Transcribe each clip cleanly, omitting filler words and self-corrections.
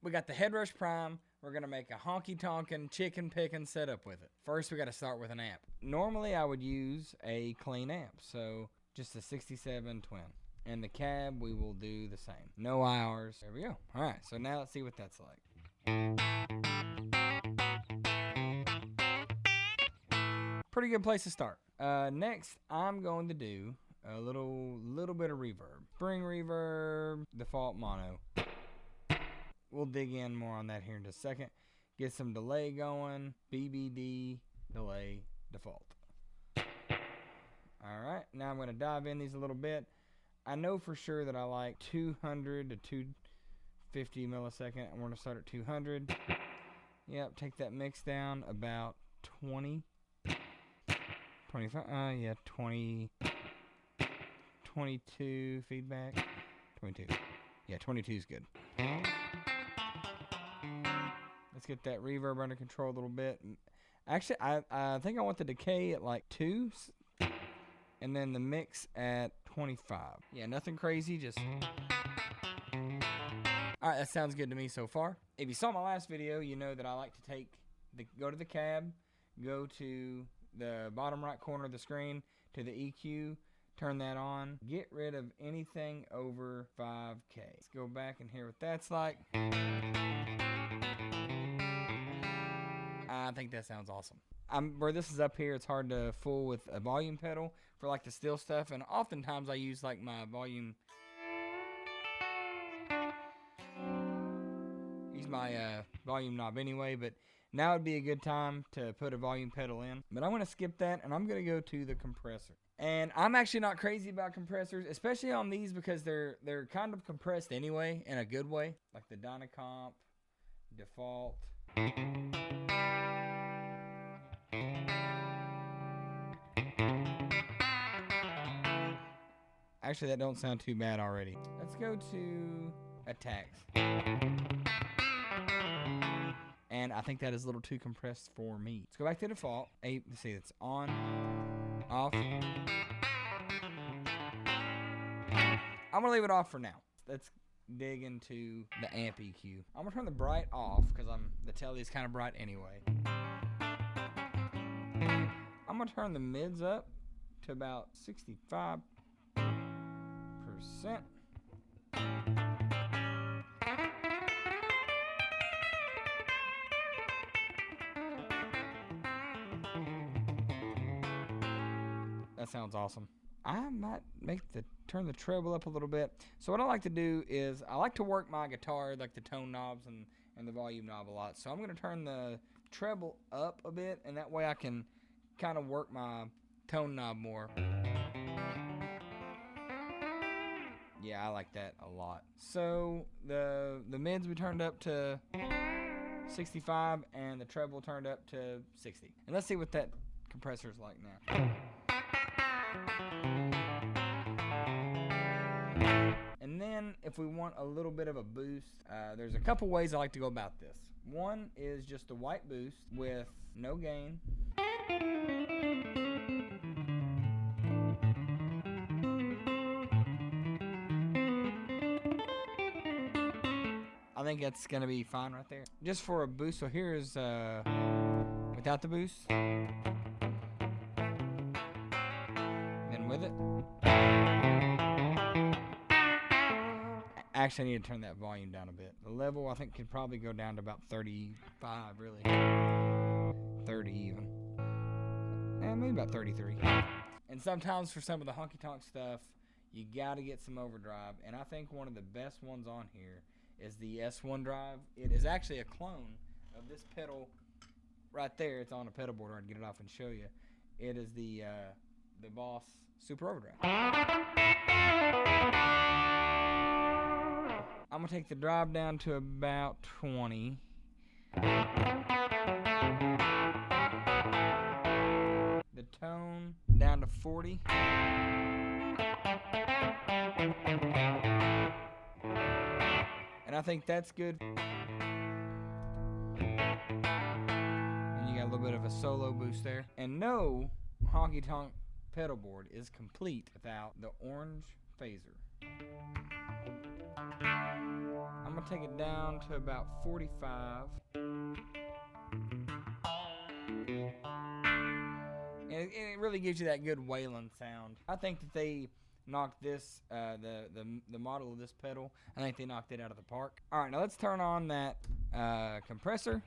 we got the HeadRush Prime. We're gonna make a honky tonkin' chicken pickin' setup with it. First, we gotta start with an amp. Normally, I would use a clean amp, so just a 67 twin. And the cab, we will do the same. No IRs. There we go. All right, so now let's see what that's like. Pretty good place to start. Next, I'm going to do a little bit of reverb. Spring reverb, default mono. We'll dig in more on that here in just a second. Get some delay going. BBD, delay, default. All right, now I'm going to dive in these a little bit. I know for sure that I like 200 to 250 millisecond. I'm going to start at 200. Yep, take that mix down about 20. 25, yeah, 20, 22 feedback. 22. Yeah, 22 is good. Let's get that reverb under control a little bit. Actually, I think I want the decay at like 2. And then the mix at 25. Yeah, nothing crazy, just... Alright, that sounds good to me so far. If you saw my last video, you know that I like to go to the cab, go to the bottom right corner of the screen, to the EQ, turn that on, get rid of anything over 5K. Let's go back and hear what that's like. I think that sounds awesome. Where this is up here, it's hard to fool with a volume pedal for like the still stuff, and oftentimes I use like my volume knob anyway, but now would be a good time to put a volume pedal in. But I'm going to skip that, and I'm going to go to the compressor. And I'm actually not crazy about compressors, especially on these, because they're kind of compressed anyway, in a good way, like the Dynacomp default. Actually, that don't sound too bad already. Let's go to attacks. And I think that is a little too compressed for me. Let's go back to default. Let's see, it's on, off. I'm gonna leave it off for now. Let's dig into the amp EQ. I'm gonna turn the bright off because the telly is kind of bright anyway. I'm gonna turn the mids up to about 65%. That sounds awesome. I might turn the treble up a little bit. So what I like to do is I like to work my guitar, like the tone knobs and the volume knob a lot. So I'm going to turn the treble up a bit, and that way I can kind of work my tone knob more. Yeah, I like that a lot. So the mids we turned up to 65 and the treble turned up to 60. And let's see what that compressor is like now. And then if we want a little bit of a boost, there's a couple ways I like to go about this. One is just a white boost with no gain. I think that's gonna be fine right there. Just for a boost, so here's without the boost. Then with it. Actually, I need to turn that volume down a bit. The level, I think, could probably go down to about 35, really. 30 even. And maybe about 33. And sometimes for some of the honky tonk stuff, you gotta get some overdrive. And I think one of the best ones on here is the S1 drive. It is actually a clone of this pedal right there. It's on a pedal board. I'll get it off and show you. It is the Boss Super Overdrive. I'm gonna take the drive down to about 20. The tone down to 40. And I think that's good. And you got a little bit of a solo boost there. And no honky tonk pedal board is complete without the orange phaser. I'm gonna take it down to about 45. And it really gives you that good wailing sound. I think that they knocked this, the model of this pedal, I think they knocked it out of the park. All right, now let's turn on that compressor.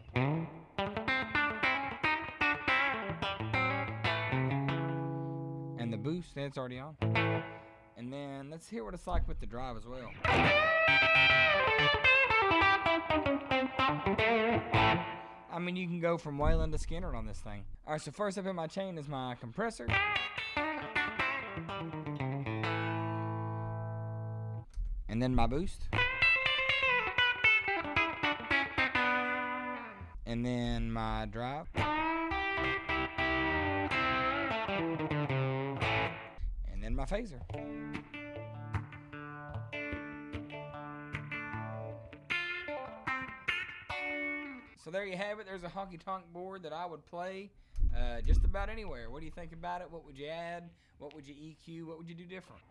And the boost, that's already on. And then let's hear what it's like with the drive as well. I mean, you can go from wailing to Skinner on this thing. All right, so first up in my chain is my compressor. And then my boost. And then my drive. And then my phaser. So there you have it. There's a honky tonk board that I would play just about anywhere. What do you think about it? What would you add? What would you EQ? What would you do different?